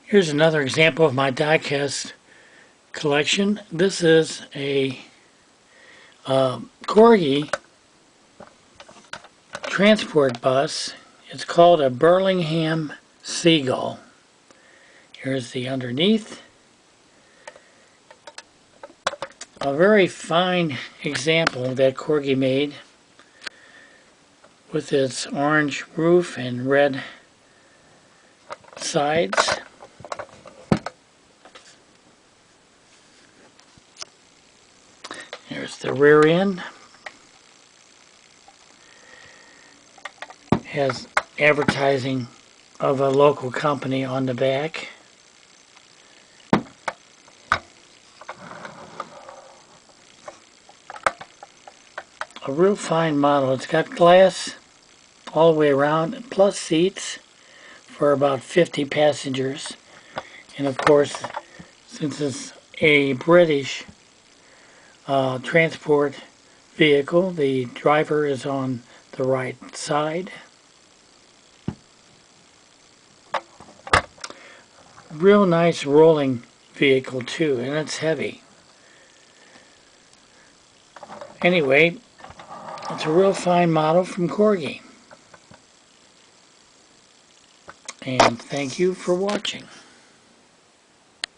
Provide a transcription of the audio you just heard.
Here's another example of my diecast collection. This is a Corgi transport bus. It's called a Burlingham Seagull. Here's the underneath. A very fine example that Corgi made with its orange roof and red sides. There's the rear end. Has advertising of a local company on the back. A real fine model. It's got glass all the way around, plus seats for about 50 passengers. And of course, since it's a British transport vehicle, the driver is on the right side. Real nice rolling vehicle too, and it's heavy. Anyway, it's a real fine model from Corgi. And thank you for watching.